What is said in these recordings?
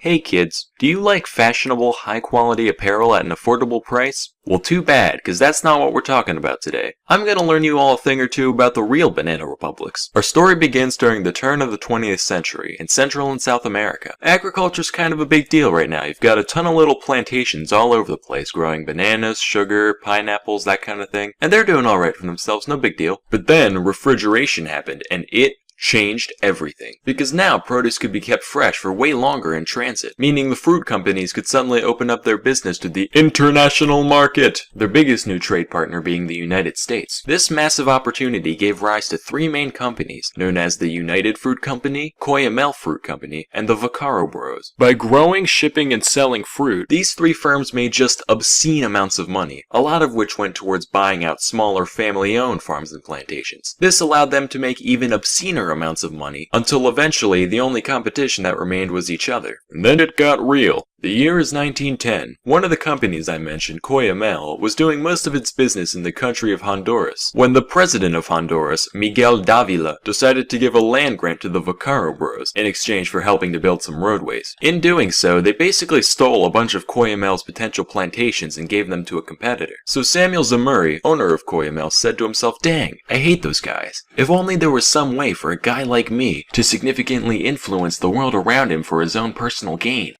Hey kids, do you like fashionable, high-quality apparel at an affordable price? Well, too bad, cause that's not what we're talking about today. I'm gonna learn you all a thing or two about the real banana republics. Our story begins during the turn of the 20th century in Central and South America. Agriculture's kind of a big deal right now. You've got a ton of little plantations all over the place growing bananas, sugar, pineapples, that kind of thing. And they're doing alright for themselves, no big deal. But then refrigeration happened, and it changed everything. Because now produce could be kept fresh for way longer in transit, meaning the fruit companies could suddenly open up their business to the international market, their biggest new trade partner being the United States. This massive opportunity gave rise to three main companies, known as the United Fruit Company, Cuyamel Fruit Company, and the Vaccaro Bros. By growing, shipping, and selling fruit, these three firms made just obscene amounts of money, a lot of which went towards buying out smaller family-owned farms and plantations. This allowed them to make even obscener amounts of money, until eventually the only competition that remained was each other. And then it got real. The year is 1910. One of the companies I mentioned, Cuyamel, was doing most of its business in the country of Honduras, when the president of Honduras, Miguel Davila, decided to give a land grant to the Vaccaro Bros in exchange for helping to build some roadways. In doing so, they basically stole a bunch of Cuyamel's potential plantations and gave them to a competitor. So Samuel Zamuri, owner of Cuyamel, said to himself, "Dang, I hate those guys. If only there was some way for a guy like me to significantly influence the world around him for his own personal gain."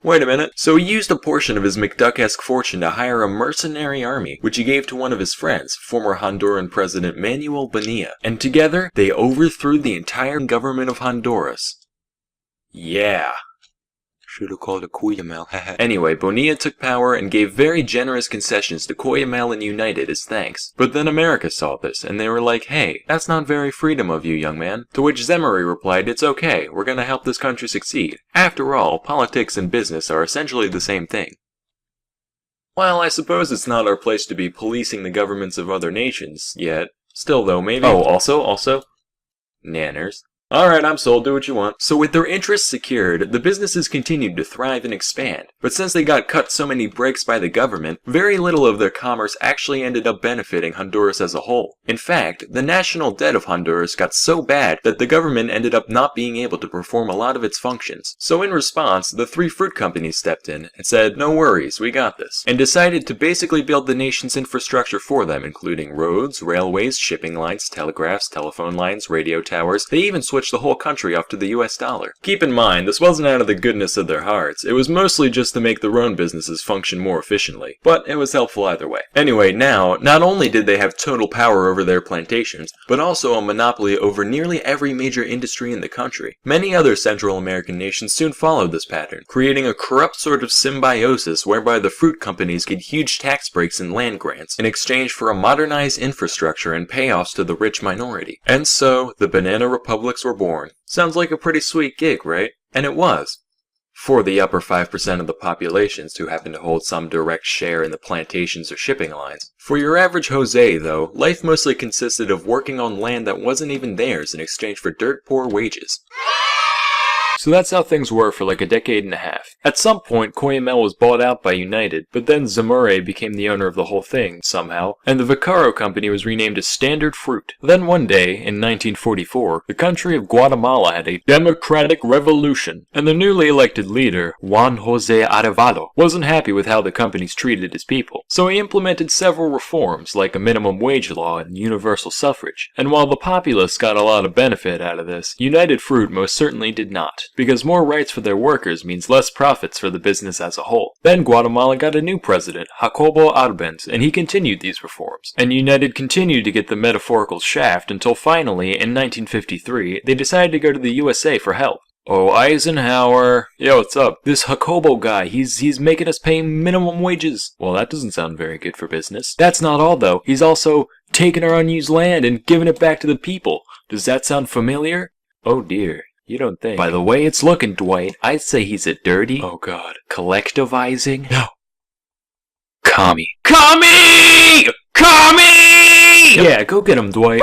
Wait a minute. So he used a portion of his McDuck-esque fortune to hire a mercenary army, which he gave to one of his friends, former Honduran President Manuel Bonilla, and together they overthrew the entire government of Honduras. Yeah. Should've called it Cuyamel. Anyway, Bonilla took power and gave very generous concessions to Cuyamel and United as thanks. But then America saw this, and they were like, "Hey, that's not very freedom of you, young man." To which Zemery replied, "It's okay, we're gonna help this country succeed. After all, politics and business are essentially the same thing." Well, I suppose it's not our place to be policing the governments of other nations, yet. Still though, maybe— Oh, also? Nanners. Alright, I'm sold, do what you want. So with their interests secured, the businesses continued to thrive and expand. But since they got cut so many breaks by the government, very little of their commerce actually ended up benefiting Honduras as a whole. In fact, the national debt of Honduras got so bad that the government ended up not being able to perform a lot of its functions. So in response, the three fruit companies stepped in and said, "No worries, we got this," and decided to basically build the nation's infrastructure for them, including roads, railways, shipping lines, telegraphs, telephone lines, radio towers. They even switched the whole country off to the US dollar. Keep in mind, this wasn't out of the goodness of their hearts. It was mostly just to make their own businesses function more efficiently. But it was helpful either way. Anyway, now, not only did they have total power over their plantations, but also a monopoly over nearly every major industry in the country. Many other Central American nations soon followed this pattern, creating a corrupt sort of symbiosis whereby the fruit companies get huge tax breaks and land grants in exchange for a modernized infrastructure and payoffs to the rich minority. And so, the banana republics were born. Sounds like a pretty sweet gig, right? And it was. For the upper 5% of the populations who happen to hold some direct share in the plantations or shipping lines. For your average Jose, though, life mostly consisted of working on land that wasn't even theirs in exchange for dirt poor wages. So that's how things were for like a decade and a half. At some point, Cuyamel was bought out by United, but then Zamure became the owner of the whole thing, somehow, and the Vaccaro company was renamed as Standard Fruit. Then one day, in 1944, the country of Guatemala had a democratic revolution, and the newly elected leader, Juan José Arevalo, wasn't happy with how the companies treated his people. So he implemented several reforms, like a minimum wage law and universal suffrage. And while the populace got a lot of benefit out of this, United Fruit most certainly did not. Because more rights for their workers means less profits for the business as a whole. Then Guatemala got a new president, Jacobo Arbenz, and he continued these reforms. And United continued to get the metaphorical shaft until finally, in 1953, they decided to go to the USA for help. "Oh, Eisenhower. Yo, what's up? This Jacobo guy, he's making us pay minimum wages." Well, that doesn't sound very good for business. That's not all, though. He's also taking our unused land and giving it back to the people. Does that sound familiar? Oh dear. You don't think? By the way it's looking, Dwight, I'd say he's a dirty— oh god— collectivizing— no. Commie. Commie! Commie! Yeah, go get him, Dwight.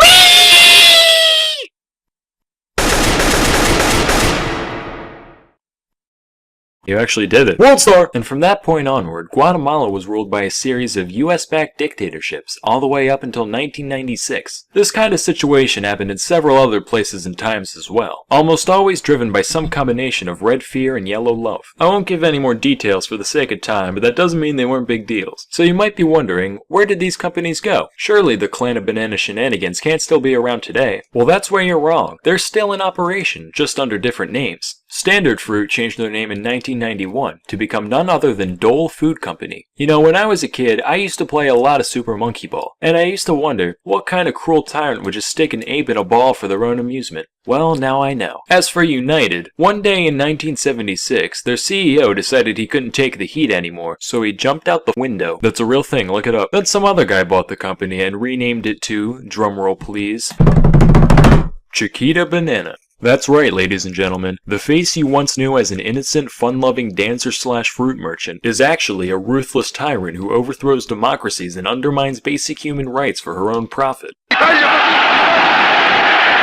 You actually did it. World Star! And from that point onward, Guatemala was ruled by a series of US-backed dictatorships all the way up until 1996. This kind of situation happened in several other places and times as well, almost always driven by some combination of red fear and yellow love. I won't give any more details for the sake of time, but that doesn't mean they weren't big deals. So you might be wondering, where did these companies go? Surely the Clan of Banana shenanigans can't still be around today. Well, that's where you're wrong. They're still in operation, just under different names. Standard Fruit changed their name in 1991 to become none other than Dole Food Company. You know, when I was a kid, I used to play a lot of Super Monkey Ball, and I used to wonder, what kind of cruel tyrant would just stick an ape in a ball for their own amusement? Well, now I know. As for United, one day in 1976, their CEO decided he couldn't take the heat anymore, so he jumped out the window. That's a real thing, look it up. Then some other guy bought the company and renamed it to, drumroll please, Chiquita Banana. That's right, ladies and gentlemen. The face you once knew as an innocent, fun-loving dancer/fruit merchant is actually a ruthless tyrant who overthrows democracies and undermines basic human rights for her own profit.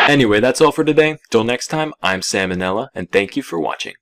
Anyway, that's all for today. Till next time, I'm Sam O Nella, and thank you for watching.